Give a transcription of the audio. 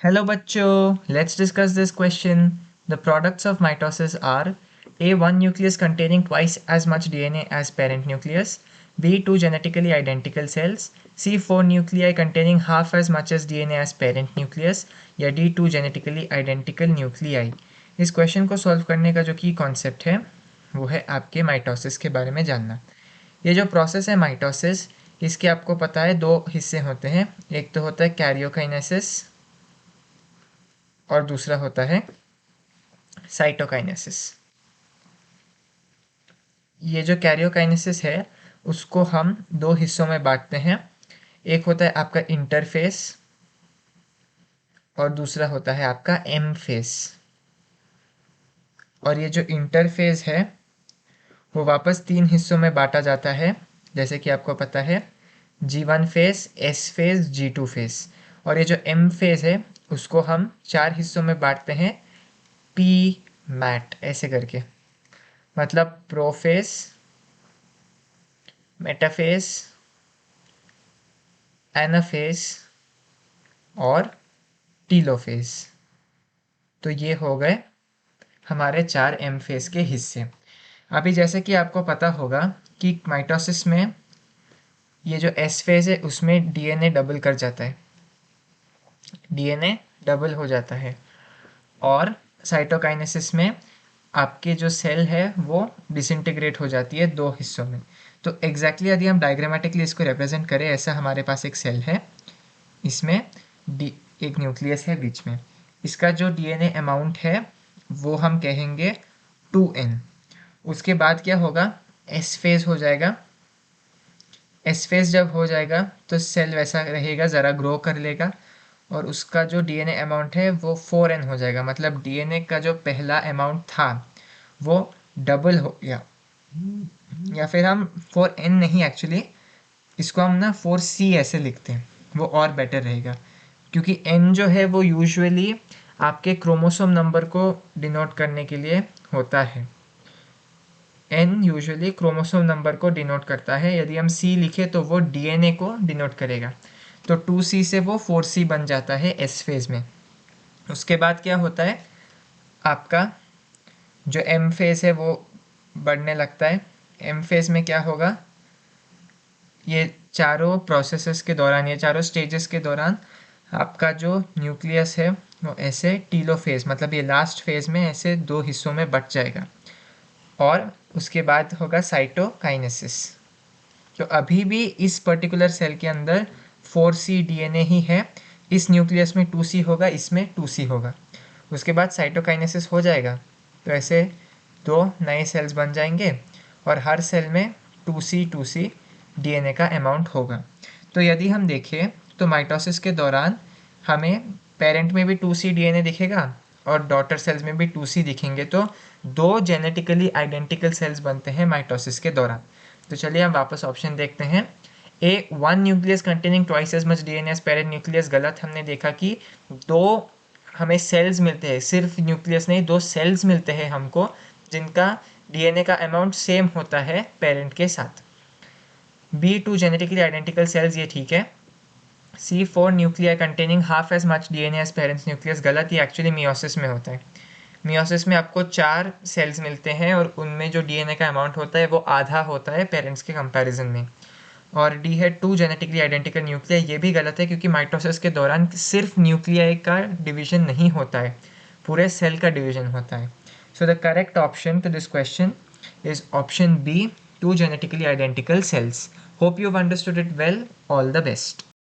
Hello bachcho, let's discuss this question. The products of mitosis are A. One nucleus containing twice as much DNA as parent nucleus, B. Two genetically identical cells, C. Four nuclei containing half as much as DNA as parent nucleus, या D. Two genetically identical nuclei. इस question को solve करने का जो की concept है वो है आपके माइटोसिस के बारे में जानना। ये जो प्रोसेस है माइटोसिस, इसके आपको पता है दो हिस्से होते हैं। एक तो होता है कैरियोकाइनेसिस और दूसरा होता है साइटोकाइनेसिस। ये जो कैरियोकाइनेसिस है उसको हम दो हिस्सों में बांटते हैं। एक होता है आपका इंटरफेस और दूसरा होता है आपका एम फेस। और ये जो इंटरफेस है वो वापस तीन हिस्सों में बांटा जाता है, जैसे कि आपको पता है G1 face, S face, G2 face. और ये जो M फेस है उसको हम चार हिस्सों में बांटते हैं, P मैट ऐसे करके, मतलब प्रोफेस, मेटाफेस, एनाफेस और टीलोफेस। तो ये हो गए हमारे चार एम फेस के हिस्से। अभी जैसे कि आपको पता होगा कि माइटोसिस में ये जो एस फेज है उसमें डीएनए डबल कर जाता है, डीएनए डबल हो जाता है। और साइटोकाइनेसिस में आपके जो सेल है वो डिसइंटीग्रेट हो जाती है दो हिस्सों में। तो एग्जैक्टली यदि हम डायग्रामेटिकली इसको रिप्रेजेंट करें, ऐसा हमारे पास एक सेल है, इसमें एक न्यूक्लियस है बीच में, इसका जो डीएनए अमाउंट है वो हम कहेंगे 2n। उसके बाद क्या होगा, एस फेज हो जाएगा। एस फेज जब हो जाएगा तो सेल वैसा रहेगा, ज़रा ग्रो कर लेगा और उसका जो डीएनए अमाउंट है वो 4n हो जाएगा। मतलब डीएनए का जो पहला अमाउंट था वो डबल हो गया। या फिर हम 4n नहीं, एक्चुअली इसको हम ना 4c ऐसे लिखते हैं, वो और बेटर रहेगा, क्योंकि n जो है वो यूजुअली आपके क्रोमोसोम नंबर को डिनोट करने के लिए होता है। n यूजुअली क्रोमोसोम नंबर को डिनोट करता है। यदि हम c लिखे तो वो डीएनए को डिनोट करेगा। तो 2c से वो 4c बन जाता है s फेज में। उसके बाद क्या होता है, आपका जो m फेज है वो बढ़ने लगता है। m फेज में क्या होगा, ये चारों प्रोसेसेस के दौरान, ये चारों स्टेजेस के दौरान आपका जो न्यूक्लियस है वो ऐसे टीलोफेज, मतलब ये लास्ट फेज में ऐसे दो हिस्सों में बट जाएगा। और उसके बाद होगा साइटोकाइनेसिस। तो अभी भी इस पर्टिकुलर सेल के अंदर 4c डीएनए ही है। इस न्यूक्लियस में 2c होगा, इसमें 2c होगा। उसके बाद साइटोकाइनेसिस हो जाएगा तो ऐसे दो नए सेल्स बन जाएंगे और हर सेल में 2c डीएनए का अमाउंट होगा। तो यदि हम देखें तो माइटोसिस के दौरान हमें पेरेंट में भी 2c डीएनए दिखेगा और डॉटर सेल्स में भी 2c दिखेंगे। तो दो जेनेटिकली आइडेंटिकल सेल्स बनते हैं माइटोसिस के दौरान। तो चलिए हम वापस ऑप्शन देखते हैं। A one nucleus containing twice as much DNA as parent nucleus, गलत। हमने देखा कि दो हमें सेल्स मिलते हैं, सिर्फ न्यूक्लियस नहीं, दो सेल्स मिलते हैं हमको जिनका डीएनए का अमाउंट सेम होता है पेरेंट के साथ। B two genetically identical cells, ये ठीक है। C four nuclear containing half as much DNA as parents nucleus, गलत। ये एक्चुअली मियोसिस में होता है। मियोसिस में आपको चार सेल्स मिलते हैं और उनमें जो डीएनए का अमाउंट होता है वो आधा होता है पेरेंट्स के कंपैरिजन में। और डी है टू जेनेटिकली आइडेंटिकल न्यूक्लिया, ये भी गलत है क्योंकि माइटोसिस के दौरान सिर्फ न्यूक्लियाई का डिवीजन नहीं होता है, पूरे सेल का डिवीजन होता है। So the correct option to this question is option B, to genetically identical cells. Hope you've understood it well. All the best.